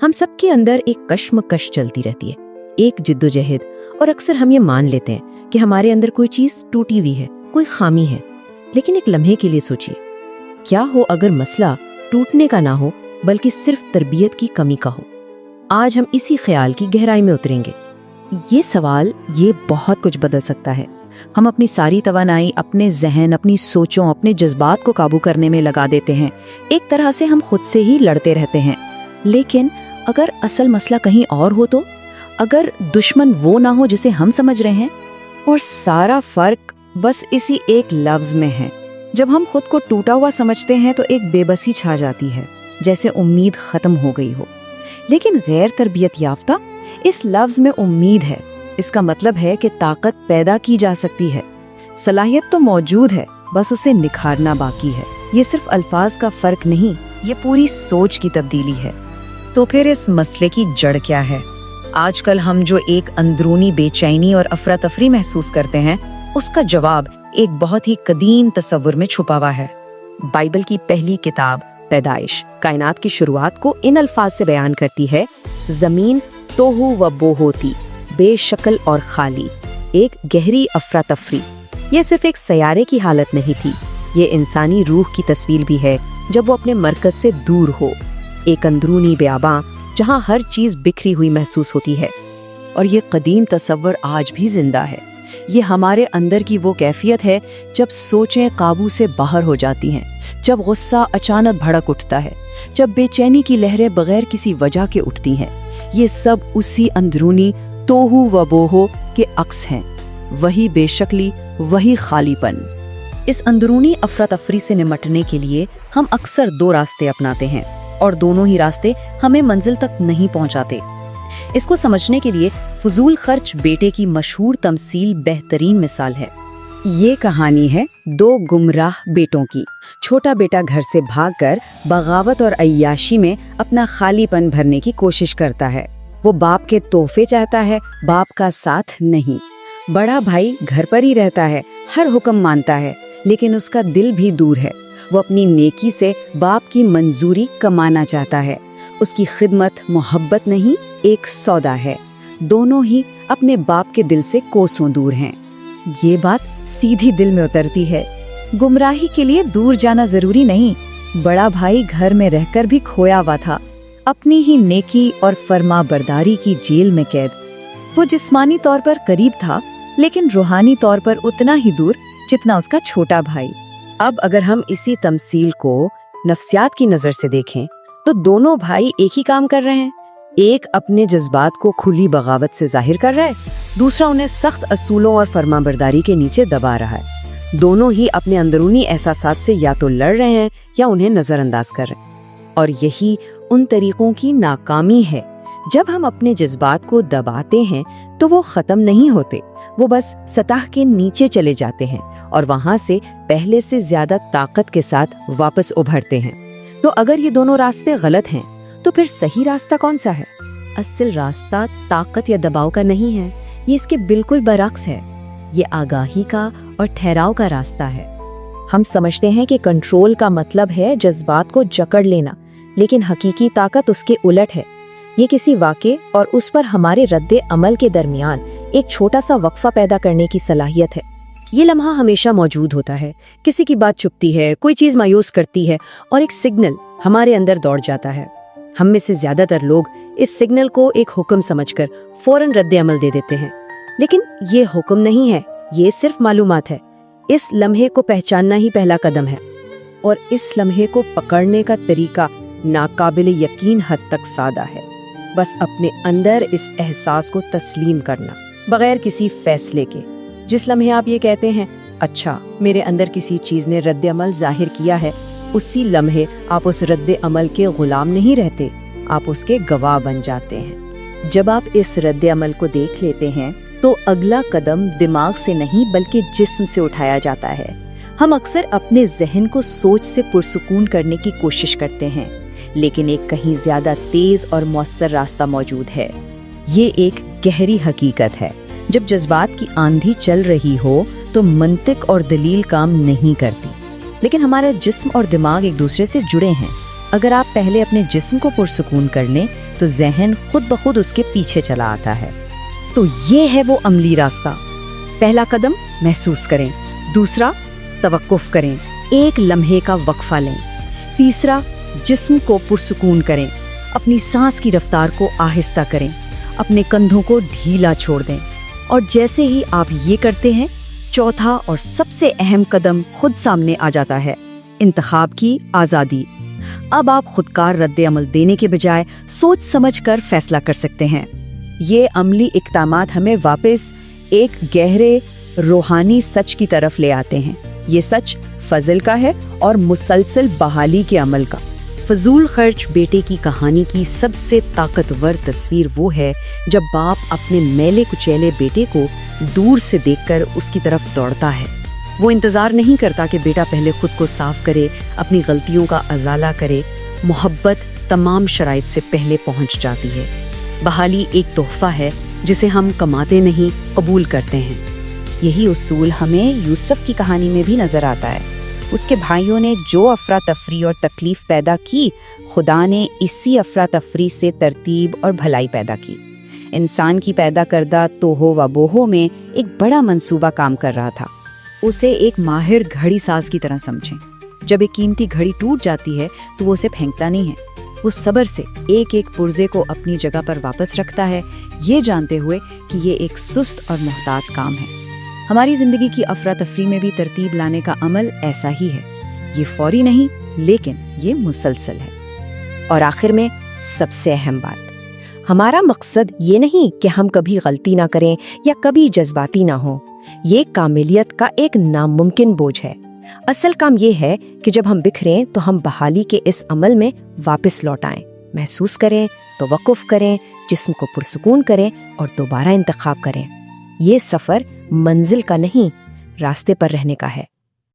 हम सबके अंदर एक कश्मकश चलती रहती है, एक जिद्दोजहद, और अक्सर हम ये मान लेते हैं कि हमारे अंदर कोई चीज टूटी हुई है, कोई खामी है। लेकिन एक लम्हे के लिए सोचिए, क्या हो अगर मसला टूटने का ना हो बल्कि सिर्फ तरबियत की कमी का हो। आज हम इसी ख्याल की गहराई में उतरेंगे। ये सवाल ये बहुत कुछ बदल सकता है। हम अपनी सारी तवानाई अपने जहन, अपनी सोचों, अपने जज्बात को काबू करने में लगा देते हैं। एक तरह से हम खुद से ही लड़ते रहते हैं। लेकिन अगर असल मसला कहीं और हो तो, अगर दुश्मन वो ना हो जिसे हम समझ रहे हैं, और सारा फर्क बस इसी एक लफ्ज में है। जब हम खुद को टूटा हुआ समझते हैं तो एक बेबसी छा जाती है, जैसे उम्मीद खत्म हो गई हो। लेकिन गैर तरबियत याफ्ता, इस लफ्ज में उम्मीद है। इसका मतलब है कि ताकत पैदा की जा सकती है, सलाहियत तो मौजूद है, बस उसे निखारना बाकी है। ये सिर्फ अल्फाज का फर्क नहीं, ये पूरी सोच की तब्दीली है। तो फिर इस मसले की जड़ क्या है? आजकल हम जो एक अंदरूनी बेचैनी और अफरा तफरी महसूस करते हैं, उसका जवाब एक बहुत ही कदीम तस्वुर में छुपा हुआ है। बाइबल की पहली किताब पैदाइश कायनात की शुरुआत को इन अल्फाज से बयान करती है, जमीन तोहू व बोहो थी, बेशक्ल और खाली, एक गहरी अफरा तफरी। ये सिर्फ एक सयारे की हालत नहीं थी, ये इंसानी रूह की तस्वीर भी है जब वो अपने मरकज से दूर हो। एक अंदरूनी बेआबां जहाँ हर चीज बिखरी हुई महसूस होती है। और ये कदीम तस्वर आज भी जिंदा है। ये हमारे अंदर की वो कैफियत है जब सोचें काबू से बाहर हो जाती हैं, जब गुस्सा अचानक भड़क उठता है, जब बेचैनी की लहरें बगैर किसी वजह के उठती हैं। ये सब उसी अंदरूनी तोहू व बोहो के अक्स हैं। वही बेशक्ली, वही खालीपन। इस अंदरूनी अफरा तफरी से निमटने के लिए हम अक्सर दो रास्ते अपनाते हैं, और दोनों ही रास्ते हमें मंजिल तक नहीं पहुंचाते। इसको समझने के लिए फजूल खर्च बेटे की मशहूर तमसील बेहतरीन मिसाल है। ये कहानी है दो गुमराह बेटों की। छोटा बेटा घर से भागकर बगावत और अय्याशी में अपना खालीपन भरने की कोशिश करता है। वो बाप के तोहफे चाहता है, बाप का साथ नहीं। बड़ा भाई घर पर ही रहता है, हर हुक्म मानता है, लेकिन उसका दिल भी दूर है। वो अपनी नेकी से बाप की मंजूरी कमाना चाहता है। उसकी खिदमत मोहब्बत नहीं, एक सौदा है। दोनों ही अपने बाप के दिल से कोसों दूर हैं। ये बात सीधी दिल में उतरती है। गुमराही के लिए दूर जाना जरूरी नहीं। बड़ा भाई घर में रहकर भी खोया हुआ था, अपनी ही नेकी और फरमा बरदारी की जेल में कैद। वो जिस्मानी तौर पर करीब था, लेकिन रूहानी तौर पर उतना ही दूर जितना उसका छोटा भाई। अब अगर हम इसी तमसील को नफ्सियात की नजर से देखें तो दोनों भाई एक ही काम कर रहे हैं। एक अपने जज्बात को खुली बगावत से जाहिर कर रहा है, दूसरा उन्हें सख्त असूलों और फरमाबरदारी के नीचे दबा रहा है। दोनों ही अपने अंदरूनी एहसासात से या तो लड़ रहे हैं या उन्हें नजरअंदाज कर रहे हैं। और यही उन तरीकों की नाकामी है। जब हम अपने जज्बात को दबाते हैं तो वो खत्म नहीं होते, वो बस सतह के नीचे चले जाते हैं और वहां से पहले से ज्यादा ताकत के साथ वापस उभरते हैं। तो अगर ये दोनों रास्ते गलत हैं, तो फिर सही रास्ता कौन सा है? असल रास्ता ताकत या दबाव का नहीं है, ये इसके बिल्कुल बरअक्स है। ये आगाही का और ठहराव का रास्ता है। हम समझते हैं कि कंट्रोल का मतलब है जज्बात को जकड़ लेना, लेकिन हकीकी ताकत उसके उलट है। ये किसी वाक़े और उस पर हमारे रद्दे अमल के दरमियान एक छोटा सा वक्फा पैदा करने की सलाहियत है। ये लम्हा हमेशा मौजूद होता है। किसी की बात चुभती है, कोई चीज मायूस करती है और एक सिग्नल हमारे अंदर दौड़ जाता है। हम में से ज्यादातर लोग इस सिग्नल को एक हुक्म समझकर फौरन रद्दे अमल दे देते हैं, लेकिन ये हुक्म नहीं है, ये सिर्फ मालूमात है। इस लम्हे को पहचानना ही पहला कदम है, और इस लम्हे को पकड़ने का तरीका नाकाबिल यकीन हद तक सादा है। बस अपने अंदर इस एहसास को तस्लीम करना, बगैर किसी फैसले के। जिस लम्हे आप ये कहते हैं, अच्छा मेरे अंदर किसी चीज ने रद्द अमल जाहिर किया है, उसी लम्हे आप उस रद्द अमल के गुलाम नहीं रहते, आप उसके गवाह बन जाते हैं। जब आप इस रद्द अमल को देख लेते हैं तो अगला कदम दिमाग से नहीं बल्कि जिस्म से उठाया जाता है। हम अक्सर अपने जहन को सोच से पुरसुकून करने की कोशिश करते हैं, लेकिन एक कहीं ज्यादा तेज और मौसर रास्ता मौजूद है। ये एक गहरी हकीकत है। जब जज्बात की आंधी चल रही हो तो मंतिक और दलील काम नहीं करती, लेकिन हमारा जिस्म और दिमाग एक दूसरे से जुड़े हैं। اگر آپ پہلے اپنے جسم کو پرسکون کر لیں تو ذہن خود بخود اس کے پیچھے چلا آتا ہے۔ تو یہ ہے وہ عملی راستہ۔ پہلا قدم محسوس کریں، دوسرا توقف کریں، ایک لمحے کا وقفہ لیں، تیسرا جسم کو پرسکون کریں، اپنی سانس کی رفتار کو آہستہ کریں، اپنے کندھوں کو ڈھیلا چھوڑ دیں، اور جیسے ہی آپ یہ کرتے ہیں چوتھا اور سب سے اہم قدم خود سامنے آ جاتا ہے، انتخاب کی آزادی۔ اب آپ خودکار رد عمل دینے کے بجائے سوچ سمجھ کر فیصلہ کر سکتے ہیں۔ یہ عملی اقدامات ہمیں واپس ایک گہرے روحانی سچ کی طرف لے آتے ہیں۔ یہ سچ فضل کا ہے اور مسلسل بحالی کے عمل کا۔ فضول خرچ بیٹے کی کہانی کی سب سے طاقتور تصویر وہ ہے جب باپ اپنے میلے کچیلے بیٹے کو دور سے دیکھ کر اس کی طرف دوڑتا ہے۔ وہ انتظار نہیں کرتا کہ بیٹا پہلے خود کو صاف کرے، اپنی غلطیوں کا ازالہ کرے۔ محبت تمام شرائط سے پہلے پہنچ جاتی ہے۔ بحالی ایک تحفہ ہے جسے ہم کماتے نہیں، قبول کرتے ہیں۔ یہی اصول ہمیں یوسف کی کہانی میں بھی نظر آتا ہے۔ اس کے بھائیوں نے جو افراتفری اور تکلیف پیدا کی، خدا نے اسی افراتفری سے ترتیب اور بھلائی پیدا کی۔ انسان کی پیدا کردہ توہو و بوہو میں ایک بڑا منصوبہ کام کر رہا تھا۔ اسے ایک ماہر گھڑی ساز کی طرح سمجھیں۔ جب ایک قیمتی گھڑی ٹوٹ جاتی ہے تو وہ اسے پھینکتا نہیں ہے، وہ صبر سے ایک ایک پرزے کو اپنی جگہ پر واپس رکھتا ہے، یہ جانتے ہوئے کہ یہ ایک سست اور محتاط کام ہے۔ ہماری زندگی کی افراتفری میں بھی ترتیب لانے کا عمل ایسا ہی ہے۔ یہ فوری نہیں، لیکن یہ مسلسل ہے۔ اور آخر میں سب سے اہم بات، ہمارا مقصد یہ نہیں کہ ہم کبھی غلطی نہ کریں یا کبھی جذباتی نہ ہوں۔ یہ کاملیت کا ایک ناممکن بوجھ ہے۔ اصل کام یہ ہے کہ جب ہم بکھریں تو ہم بحالی کے اس عمل میں واپس لوٹ آئیں، محسوس کریں، توقف کریں، جسم کو پرسکون کریں اور دوبارہ انتخاب کریں۔ یہ سفر منزل کا نہیں، راستے پر رہنے کا ہے۔